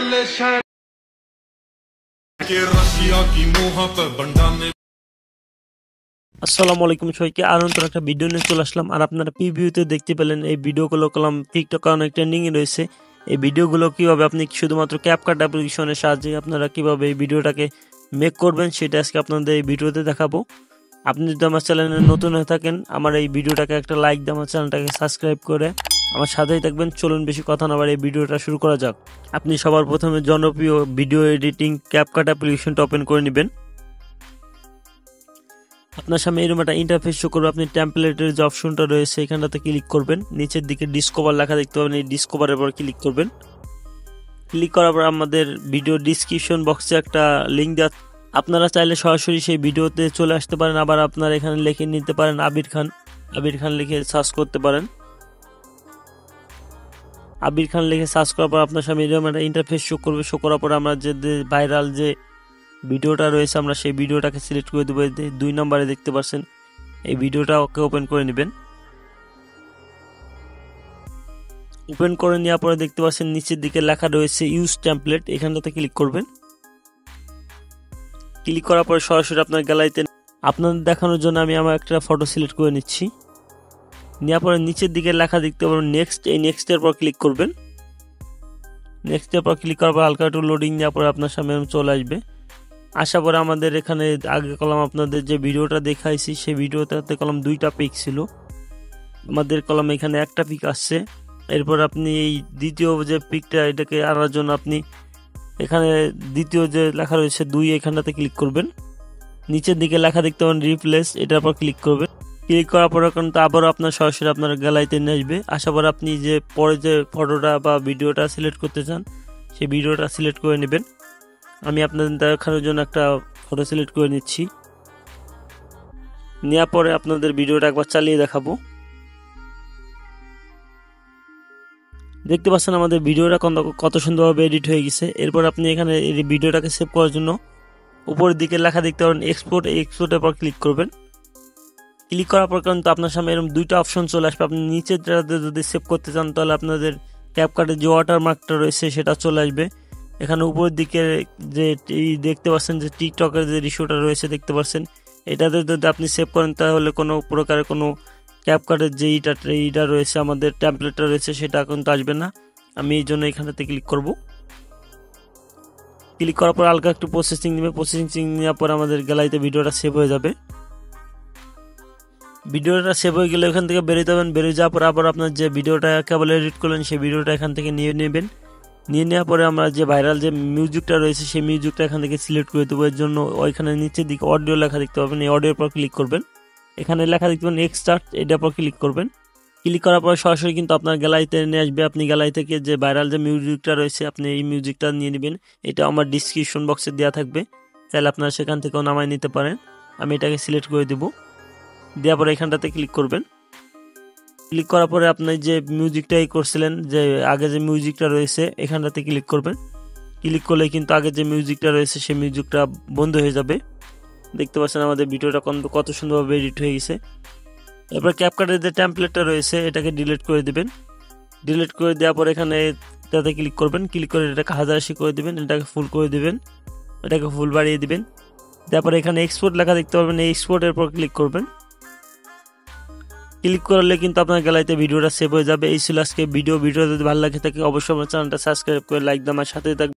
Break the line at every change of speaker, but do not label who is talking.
चले शायद के रशिया की मुँह पे बंडा ने।
আসসালামু আলাইকুম সবাইকে, আর নতুন একটা ভিডিও নিয়ে চলে আসলাম। আর আপনারা প্রিভিউতে দেখতে পেলেন এই ভিডিওগুলো কলাম টিকটক অনেক ট্রেন্ডিংয়ে রয়েছে। এই ভিডিওগুলো কিভাবে আপনি শুধুমাত্র ক্যাপকাট অ্যাপ্লিকেশনের সাহায্যে আপনারা কিভাবে এই ভিডিওটাকে মেক করবেন সেটা আজকে আপনাদের এই ভিডিওতে দেখাবো। আপনি যদি আমার চ্যানেলে নতুন হয়ে থাকেন, আমার এই ভিডিওটাকে একটা লাইক দিয়ে আমার চ্যানেলটাকে সাবস্ক্রাইব করে আমার সাথেই থাকবেন। চলুন বেশি কথা না বাড়িয়ে এই ভিডিওটা শুরু করা যাক। আপনি সবার প্রথমে জনপ্রিয় ভিডিও এডিটিং ক্যাপকাট অ্যাপ্লিকেশনটা ওপেন করে নেবেন। আপনার সামনে এরকম একটা ইন্টারফেস শো করবে। আপনি টেমপ্লেটের যে অপশনটা রয়েছে এখানটাতে ক্লিক করবেন। নিচের দিকে ডিসকভার লেখা দেখতে পাবেন, এই ডিসকভারের পর ক্লিক করবেন। ক্লিক করার পর আমাদের ভিডিও ডিসক্রিপশন বক্সে একটা লিঙ্ক দেওয়া, আপনারা চাইলে সরাসরি সেই ভিডিওতে চলে আসতে পারেন। আবার আপনারা এখানে লিখে নিতে পারেন আবির খান লিখে সার্চ করতে পারেন। আবির খান লিখে সার্চ করার পর আপনার সামনে এরকম একটা ইন্টারফেস শো করবে। শো করার পর আমরা যে ভাইরাল যে ভিডিওটা রয়েছে আমরা সেই ভিডিওটাকে সিলেক্ট করে দেবো। 2 নম্বরে দেখতে পাচ্ছেন এই ভিডিওটা ওকে ওপেন করে নেবেন। ওপেন করে নেওয়ার পরে দেখতে পাচ্ছেন নিচের দিকে লেখা রয়েছে ইউজ টেমপ্লেট, এখানটাতে ক্লিক করবেন। ক্লিক করার পরে সরাসরি আপনার গ্যালারিতে আপনাদের দেখানোর জন্য আমি আমার একটা ফটো সিলেক্ট করে নিচ্ছি। নেওয়ার পরে নিচের দিকে লেখা দেখতে পাবেন নেক্সট, এই নেক্সটের পর ক্লিক করবেন। নেক্সটের পর ক্লিক করার পর হালকা একটু লোডিং নেওয়ার পরে আপনার সামনে চলে আসবে। আশা পরে আমাদের এখানে আগে কলাম আপনাদের যে ভিডিওটা দেখাইছি সেই ভিডিওটাতে কলাম 2টা পিক ছিল, আমাদের কলাম এখানে একটা পিক আসছে। এরপর আপনি এই দ্বিতীয় যে পিকটা এটাকে আনার জন্য আপনি এখানে দ্বিতীয় যে লেখা রয়েছে 2 এখানটাতে ক্লিক করবেন। নিচের দিকে লেখা দেখতে পাবেন রিপ্লেস, এটার পর ক্লিক করবেন। ক্লিক করার পর কিন্তু আবারও আপনার সরাসরি আপনার গ্যালারিতে নিয়ে আসবে। আশা করি আপনি যে পরে যে ফটোটা বা ভিডিওটা সিলেক্ট করতে চান সেই ভিডিওটা সিলেক্ট করে নেবেন। আমি আপনাদের দেখানোর জন্য একটা ফটো সিলেক্ট করে নিচ্ছি। নেওয়ার পরে আপনাদের ভিডিওটা একবার চালিয়ে দেখাবো। দেখতে পাচ্ছেন আমাদের ভিডিওটা কত সুন্দরভাবে এডিট হয়ে গেছে। এরপর আপনি এখানে এই ভিডিওটাকে সেভ করার জন্য উপরের দিকে লেখা দেখতে পারেন এক্সপোর্ট, এই এক্সপোর্টের পর ক্লিক করবেন। ক্লিক করার পর কিন্তু আপনার সামনে এরকম 2টা অপশন চলে আসবে। আপনি নিচেরটাতে যদি সেভ করতে চান তাহলে আপনাদের ক্যাপকাটের যে ওয়াটারমার্কটা রয়েছে সেটা চলে আসবে। এখানে উপরের দিকে যে দেখতে পাচ্ছেন যে টিকটকের যে রিশোটা রয়েছে দেখতে পাচ্ছেন, এটাতে যদি আপনি সেভ করেন তাহলে কোনো প্রকারের কোনো ক্যাপকাটের যে এইটা রয়েছে আমাদের টেমপ্লেটটা রয়েছে সেটা কিন্তু আসবে না। আমি এই জন্য এখানটাতে ক্লিক করব। ক্লিক করার পর হালকা একটু প্রসেসিং নেবে। প্রসেসিং নেওয়ার পর আমাদের গ্যালারিতে ভিডিওটা সেভ হয়ে যাবে। ভিডিওটা সেভ হয়ে গেলে এখান থেকে বেরোতে হবেন। বেরিয়ে যাওয়ার পর আবার আপনার যে ভিডিওটা কেবল এডিট করলেন সেই ভিডিওটা এখান থেকে নিয়ে নেবেন। নিয়ে নেওয়ার পরে আমরা যে ভাইরাল যে মিউজিকটা রয়েছে সেই মিউজিকটা এখান থেকে সিলেক্ট করে দেবো। এর জন্য ওইখানে নিচের দিকে অডিও লেখা দেখতে পাবেন, এই অডিওর পর ক্লিক করবেন। এখানে লেখা দেখতে পাবেন এক্সট্রাক্ট, এটার পর ক্লিক করবেন। ক্লিক করার পর সরাসরি কিন্তু আপনার গ্যালারিতে নিয়ে আসবে। আপনি গ্যালারি থেকে যে ভাইরাল যে মিউজিকটা রয়েছে আপনি এই মিউজিকটা নিয়ে নেবেন। এটা আমার ডিসক্রিপশন বক্সে দেওয়া থাকবে, তাহলে আপনারা সেখান থেকেও নামায় নিতে পারেন। আমি এটাকে সিলেক্ট করে দেবো। দেওয়ার পরে এখানটাতে ক্লিক করবেন। ক্লিক করার পরে আপনি যে মিউজিকটাই করছিলেন, যে আগে যে মিউজিকটা রয়েছে এখানটাতে ক্লিক করবেন। ক্লিক করলে কিন্তু আগে যে মিউজিকটা রয়েছে সেই মিউজিকটা বন্ধ হয়ে যাবে। দেখতে পাচ্ছেন আমাদের ভিডিওটা কত সুন্দরভাবে এডিট হয়ে গেছে। এরপর ক্যাপকাটের যে টেমপ্লেটটা রয়েছে এটাকে ডিলিট করে দেবেন। ডিলিট করে দেওয়ার পর এখানে এটাতে ক্লিক করবেন। ক্লিক করে এটাকে 1080 করে দেবেন, এটাকে ফুল করে দেবেন, এটাকে ফুল বাড়িয়ে দেবেন। তারপর এখানে এক্সপোর্ট লেখা দেখতে পাবেন, এই এক্সপোর্টের পর ক্লিক করবেন। ক্লিক করলে কিন্তু আপনার গ্যালারিতে ভিডিওটা সেভ হয়ে যাবে। এই ছিল আজকে ভিডিও যদি ভালো লাগে থাকে অবশ্যই আমার চ্যানেলটা সাবস্ক্রাইব করে লাইক দিয়ে আমার সাথে থাকবেন।